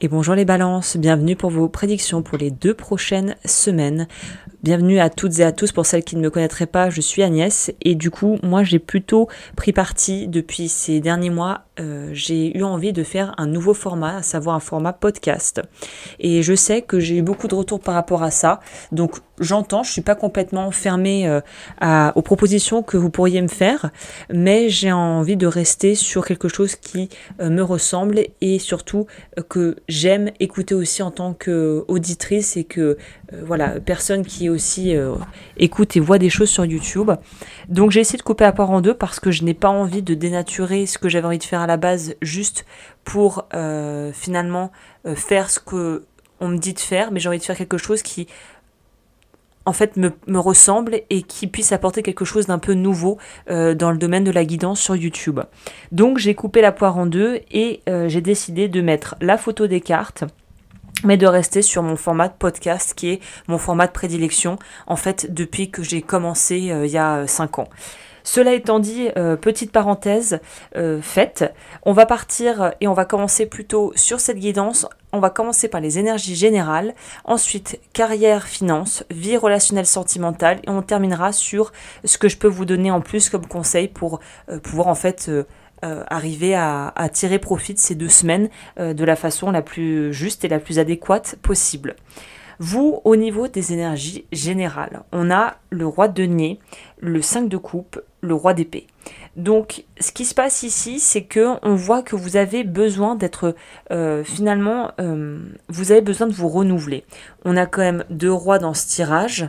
Et bonjour les balances, bienvenue pour vos prédictions pour les 2 prochaines semaines. Bienvenue à toutes et à tous. Pour celles qui ne me connaîtraient pas, je suis Agnès et du coup moi j'ai plutôt pris parti depuis ces derniers mois. J'ai eu envie de faire un nouveau format, à savoir un format podcast. Et je sais que j'ai eu beaucoup de retours par rapport à ça. Donc j'entends, je suis pas complètement fermée aux propositions que vous pourriez me faire, mais j'ai envie de rester sur quelque chose qui me ressemble et surtout que j'aime écouter aussi en tant qu'auditrice et que voilà, personne qui aussi écoute et voit des choses sur YouTube. Donc j'ai essayé de couper la part en deux parce que je n'ai pas envie de dénaturer ce que j'avais envie de faire à la base juste pour finalement faire ce que on me dit de faire, mais j'ai envie de faire quelque chose qui en fait me ressemble et qui puisse apporter quelque chose d'un peu nouveau dans le domaine de la guidance sur YouTube. Donc j'ai coupé la poire en deux et j'ai décidé de mettre la photo des cartes, mais de rester sur mon format de podcast qui est mon format de prédilection en fait depuis que j'ai commencé il y a 5 ans. Cela étant dit, petite parenthèse faite, on va partir et on va commencer plutôt sur cette guidance. On va commencer par les énergies générales, ensuite carrière, finance, vie relationnelle sentimentale et on terminera sur ce que je peux vous donner en plus comme conseil pour pouvoir en fait arriver à tirer profit de ces 2 semaines de la façon la plus juste et la plus adéquate possible. Vous, au niveau des énergies générales, on a le roi de denier, le 5 de coupe, le roi d'épée. Donc, ce qui se passe ici, c'est que on voit que vous avez besoin d'être, vous avez besoin de vous renouveler. On a quand même 2 rois dans ce tirage.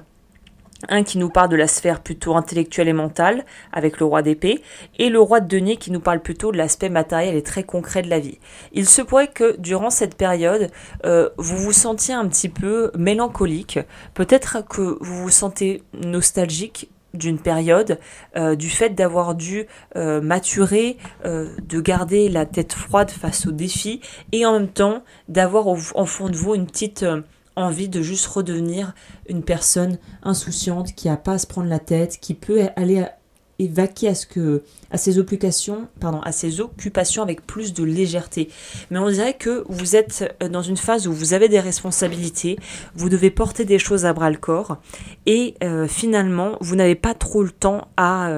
Un qui nous parle de la sphère plutôt intellectuelle et mentale, avec le roi d'épée, et le roi de denier qui nous parle plutôt de l'aspect matériel et très concret de la vie. Il se pourrait que durant cette période, vous vous sentiez un petit peu mélancolique, peut-être que vous vous sentez nostalgique d'une période, du fait d'avoir dû maturer, de garder la tête froide face aux défis, et en même temps d'avoir en fond de vous une petite envie de juste redevenir une personne insouciante qui n'a pas à se prendre la tête, qui peut aller vaquer à ses occupations avec plus de légèreté. Mais on dirait que vous êtes dans une phase où vous avez des responsabilités, vous devez porter des choses à bras le corps et finalement vous n'avez pas trop le temps à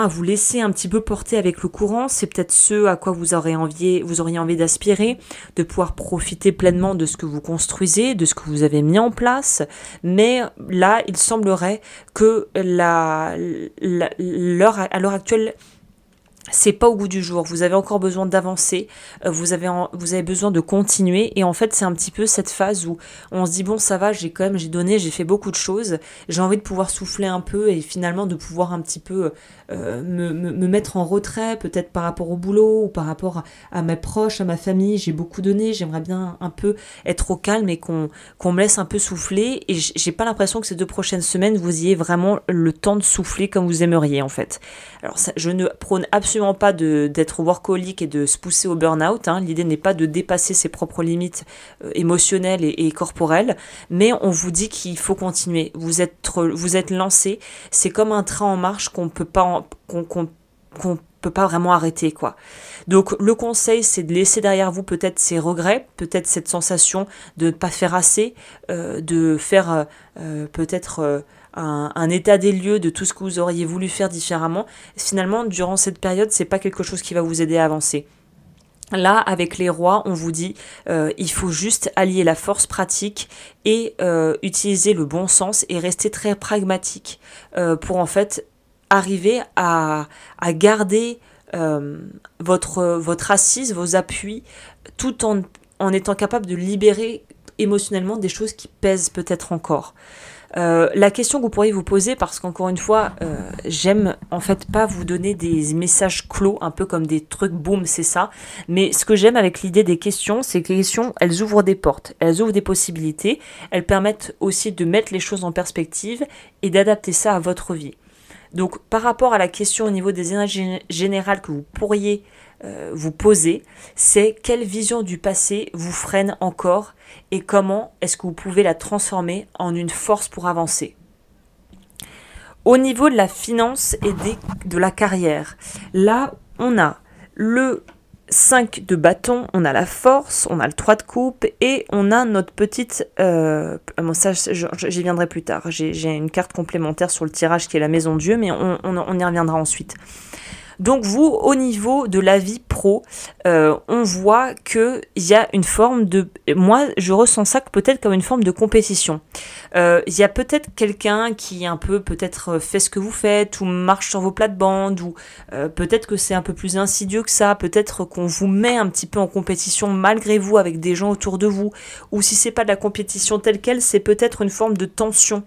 vous laisser un petit peu porter avec le courant. C'est peut-être ce à quoi vous auriez envie d'aspirer, de pouvoir profiter pleinement de ce que vous construisez, de ce que vous avez mis en place. Mais là, il semblerait que à l'heure actuelle, c'est pas au goût du jour, vous avez encore besoin d'avancer, vous avez besoin de continuer et en fait c'est un petit peu cette phase où on se dit bon ça va, j'ai fait beaucoup de choses, j'ai envie de pouvoir souffler un peu et finalement de pouvoir un petit peu me mettre en retrait peut-être par rapport au boulot ou par rapport à mes proches, à ma famille, j'ai beaucoup donné, j'aimerais bien un peu être au calme et qu'on me laisse un peu souffler et j'ai pas l'impression que ces 2 prochaines semaines vous ayez vraiment le temps de souffler comme vous aimeriez en fait. Alors ça, je ne prône absolument pas d'être workaholic et de se pousser au burn-out. L'idée n'est pas de dépasser ses propres limites émotionnelles et corporelles, mais on vous dit qu'il faut continuer. Vous êtes lancé. C'est comme un train en marche qu'on peut pas vraiment arrêter, quoi. Donc le conseil, c'est de laisser derrière vous peut-être ces regrets, peut-être cette sensation de ne pas faire assez, de faire peut-être un état des lieux de tout ce que vous auriez voulu faire différemment. Finalement, durant cette période, c'est pas quelque chose qui va vous aider à avancer. Là, avec les rois, on vous dit il faut juste allier la force pratique et utiliser le bon sens et rester très pragmatique pour en fait arriver à garder votre assise, vos appuis, tout en étant capable de libérer émotionnellement des choses qui pèsent peut-être encore. La question que vous pourriez vous poser, parce qu'encore une fois, j'aime en fait pas vous donner des messages clos, un peu comme des trucs boum, c'est ça. Mais ce que j'aime avec l'idée des questions, c'est que les questions, elles ouvrent des portes, elles ouvrent des possibilités, elles permettent aussi de mettre les choses en perspective et d'adapter ça à votre vie. Donc par rapport à la question au niveau des énergies générales que vous pourriez vous poser, c'est quelle vision du passé vous freine encore et comment est-ce que vous pouvez la transformer en une force pour avancer. Au niveau de la finance et de la carrière, là on a le 5 de bâton, on a la force, on a le 3 de coupe et on a notre petite... bon, ça, j'y viendrai plus tard. J'ai une carte complémentaire sur le tirage qui est la maison Dieu, mais on y reviendra ensuite. Donc vous, au niveau de la vie pro, on voit qu'il y a une forme de... Moi, je ressens ça peut-être comme une forme de compétition. Il y a peut-être quelqu'un qui un peu peut-être fait ce que vous faites ou marche sur vos plates-bandes ou peut-être que c'est un peu plus insidieux que ça. Peut-être qu'on vous met un petit peu en compétition malgré vous avec des gens autour de vous. Ou si c'est pas de la compétition telle quelle, c'est peut-être une forme de tension.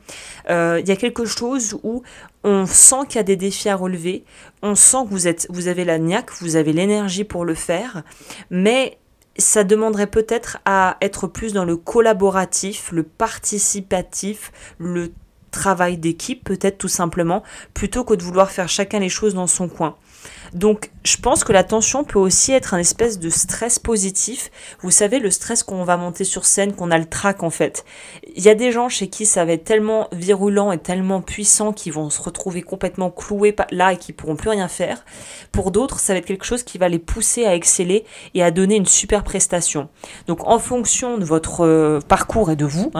Il y a quelque chose où on sent qu'il y a des défis à relever, on sent que vous avez la niaque, vous avez l'énergie pour le faire, mais ça demanderait peut-être à être plus dans le collaboratif, le participatif, le travail d'équipe peut-être tout simplement, plutôt que de vouloir faire chacun les choses dans son coin. Donc, je pense que la tension peut aussi être un espèce de stress positif. Vous savez, le stress qu'on va monter sur scène, qu'on a le trac en fait. Il y a des gens chez qui ça va être tellement virulent et tellement puissant qu'ils vont se retrouver complètement cloués là et qui pourront plus rien faire. Pour d'autres, ça va être quelque chose qui va les pousser à exceller et à donner une super prestation. Donc, en fonction de votre parcours et de vous,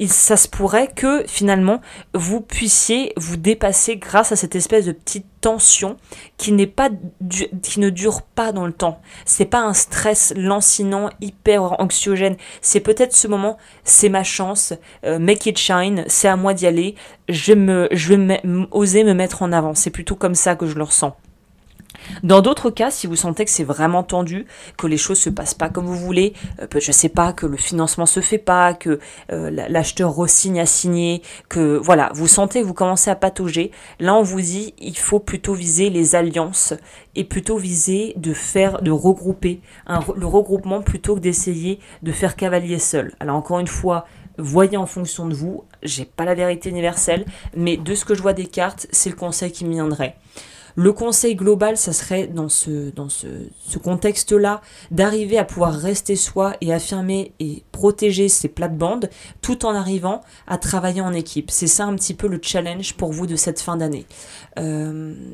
ça se pourrait que finalement, vous puissiez vous dépasser grâce à cette espèce de petite tension qui ne dure pas dans le temps. C'est pas un stress lancinant, hyper anxiogène. C'est peut-être ce moment, c'est ma chance, make it shine, c'est à moi d'y aller, je vais oser me mettre en avant. C'est plutôt comme ça que je le ressens. Dans d'autres cas, si vous sentez que c'est vraiment tendu, que les choses se passent pas comme vous voulez, je sais pas, que le financement se fait pas, que l'acheteur re-signe à signer, que voilà, vous sentez que vous commencez à patauger, là on vous dit il faut plutôt viser les alliances et plutôt viser de regrouper, le regroupement plutôt que d'essayer de faire cavalier seul. Alors encore une fois, voyez en fonction de vous, j'ai pas la vérité universelle, mais de ce que je vois des cartes, c'est le conseil qui me viendrait. Le conseil global, ça serait dans ce contexte-là, d'arriver à pouvoir rester soi et affirmer et protéger ses plates-bandes tout en arrivant à travailler en équipe. C'est ça un petit peu le challenge pour vous de cette fin d'année.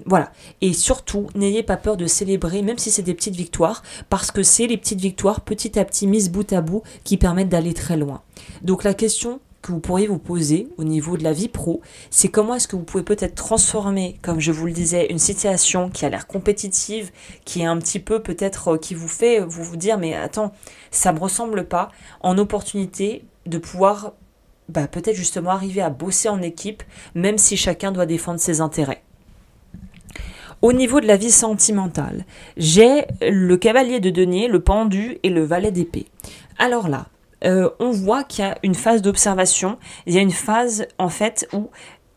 Voilà. Et surtout, n'ayez pas peur de célébrer, même si c'est des petites victoires, parce que c'est les petites victoires petit à petit mises bout à bout qui permettent d'aller très loin. Donc la question que vous pourriez vous poser au niveau de la vie pro, c'est comment est-ce que vous pouvez peut-être transformer, comme je vous le disais, une situation qui a l'air compétitive, qui est un petit peu peut-être, qui vous fait vous dire, mais attends, ça me ressemble pas, en opportunité de pouvoir peut-être justement arriver à bosser en équipe, même si chacun doit défendre ses intérêts. Au niveau de la vie sentimentale, j'ai le cavalier de denier, le pendu et le valet d'épée. Alors là, on voit qu'il y a une phase d'observation, il y a une phase en fait où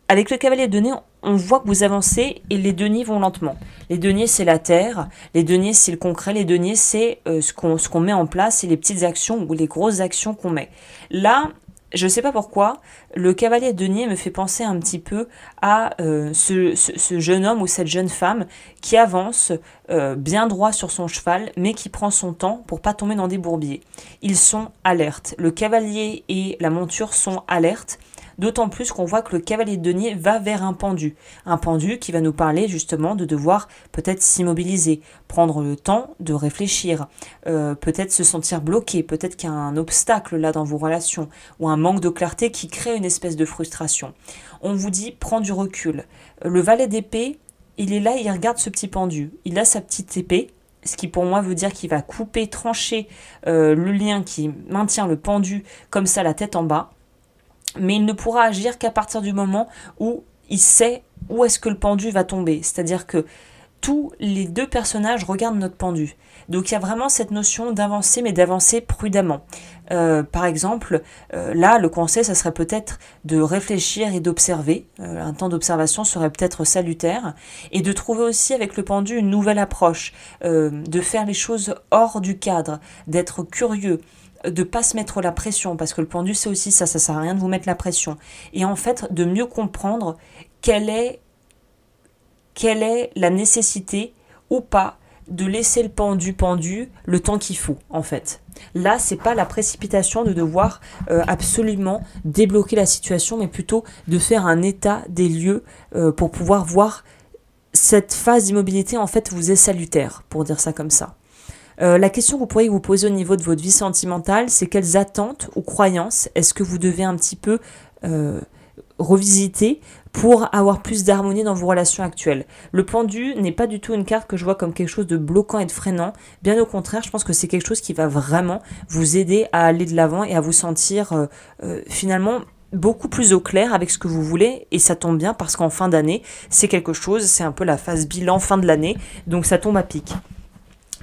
avec le cavalier de denier on voit que vous avancez et les deniers vont lentement. Les deniers c'est la terre, les deniers c'est le concret, les deniers c'est ce qu'on met en place et les petites actions ou les grosses actions qu'on met. Là, je ne sais pas pourquoi, le cavalier de denier me fait penser un petit peu à ce jeune homme ou cette jeune femme qui avance bien droit sur son cheval, mais qui prend son temps pour pas tomber dans des bourbiers. Ils sont alertes. Le cavalier et la monture sont alertes. D'autant plus qu'on voit que le cavalier de denier va vers un pendu qui va nous parler justement de devoir peut-être s'immobiliser, prendre le temps de réfléchir, peut-être se sentir bloqué, peut-être qu'il y a un obstacle là dans vos relations ou un manque de clarté qui crée une espèce de frustration. On vous dit prends du recul. Le valet d'épée, il est là, il regarde ce petit pendu, il a sa petite épée, ce qui pour moi veut dire qu'il va couper, trancher le lien qui maintient le pendu comme ça la tête en bas. Mais il ne pourra agir qu'à partir du moment où il sait où est-ce que le pendu va tomber. C'est-à-dire que tous les deux personnages regardent notre pendu. Donc il y a vraiment cette notion d'avancer, mais d'avancer prudemment. Par exemple, là, le conseil, ça serait peut-être de réfléchir et d'observer. Un temps d'observation serait peut-être salutaire. Et de trouver aussi avec le pendu une nouvelle approche. De faire les choses hors du cadre, d'être curieux, de pas se mettre la pression, parce que le pendu c'est aussi ça sert à rien de vous mettre la pression, et en fait de mieux comprendre quelle est la nécessité ou pas de laisser le pendu le temps qu'il faut en fait. Là c'est pas la précipitation de devoir absolument débloquer la situation, mais plutôt de faire un état des lieux pour pouvoir voir cette phase d'immobilité en fait vous est salutaire, pour dire ça comme ça. La question que vous pourriez vous poser au niveau de votre vie sentimentale, c'est quelles attentes ou croyances est-ce que vous devez un petit peu revisiter pour avoir plus d'harmonie dans vos relations actuelles. Le pendu n'est pas du tout une carte que je vois comme quelque chose de bloquant et de freinant. Bien au contraire, je pense que c'est quelque chose qui va vraiment vous aider à aller de l'avant et à vous sentir finalement beaucoup plus au clair avec ce que vous voulez, et ça tombe bien parce qu'en fin d'année, c'est quelque chose, c'est un peu la phase bilan fin de l'année, donc ça tombe à pic.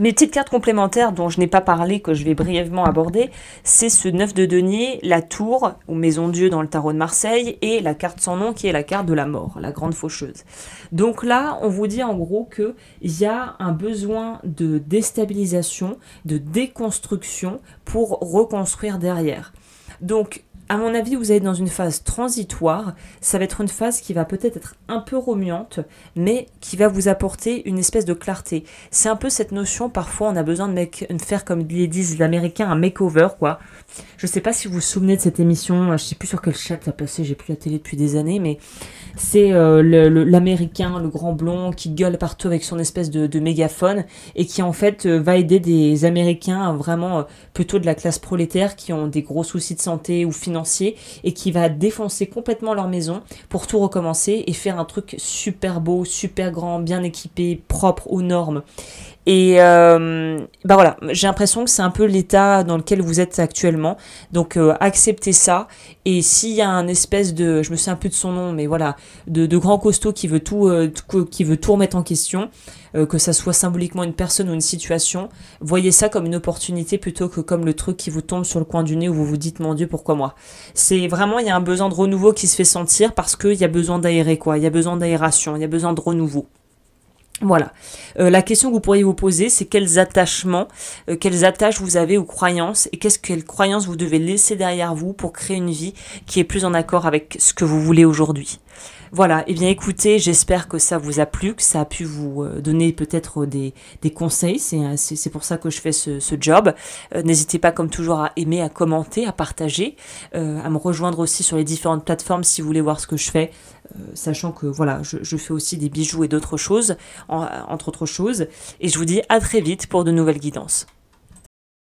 Mes petites cartes complémentaires dont je n'ai pas parlé, que je vais brièvement aborder, c'est ce 9 de denier, la tour, ou maison Dieu dans le tarot de Marseille, et la carte sans nom qui est la carte de la mort, la grande faucheuse. Donc là, on vous dit en gros qu'il y a un besoin de déstabilisation, de déconstruction pour reconstruire derrière. Donc, à mon avis, vous êtes dans une phase transitoire. Ça va être une phase qui va peut-être être un peu remuante, mais qui va vous apporter une espèce de clarté. C'est un peu cette notion, parfois on a besoin de faire, comme les disent les Américains, un makeover, quoi. Je sais pas si vous vous souvenez de cette émission, je sais plus sur quelle chaîne ça passait, j'ai plus la télé depuis des années, mais c'est l'Américain, le grand blond, qui gueule partout avec son espèce de mégaphone, et qui en fait va aider des Américains vraiment plutôt de la classe prolétaire, qui ont des gros soucis de santé ou financiers, et qui va défoncer complètement leur maison pour tout recommencer et faire un truc super beau, super grand, bien équipé, propre aux normes. Et bah voilà, j'ai l'impression que c'est un peu l'état dans lequel vous êtes actuellement. Donc acceptez ça. Et s'il y a un espèce de, je me souviens un peu de son nom, mais voilà, de grand costaud qui veut tout remettre en question, que ça soit symboliquement une personne ou une situation, voyez ça comme une opportunité plutôt que comme le truc qui vous tombe sur le coin du nez où vous vous dites mon Dieu pourquoi moi. C'est vraiment, il y a un besoin de renouveau qui se fait sentir parce qu'il y a besoin d'aérer quoi, il y a besoin d'aération, il y a besoin de renouveau. Voilà. La question que vous pourriez vous poser, c'est quels attachements, quelles attaches vous avez aux croyances et quelles croyances vous devez laisser derrière vous pour créer une vie qui est plus en accord avec ce que vous voulez aujourd'hui. Voilà, eh bien écoutez, j'espère que ça vous a plu, que ça a pu vous donner peut-être des conseils, c'est pour ça que je fais ce job. N'hésitez pas comme toujours à aimer, à commenter, à partager, à me rejoindre aussi sur les différentes plateformes si vous voulez voir ce que je fais, sachant que voilà, je fais aussi des bijoux et d'autres choses, entre autres choses, et je vous dis à très vite pour de nouvelles guidances.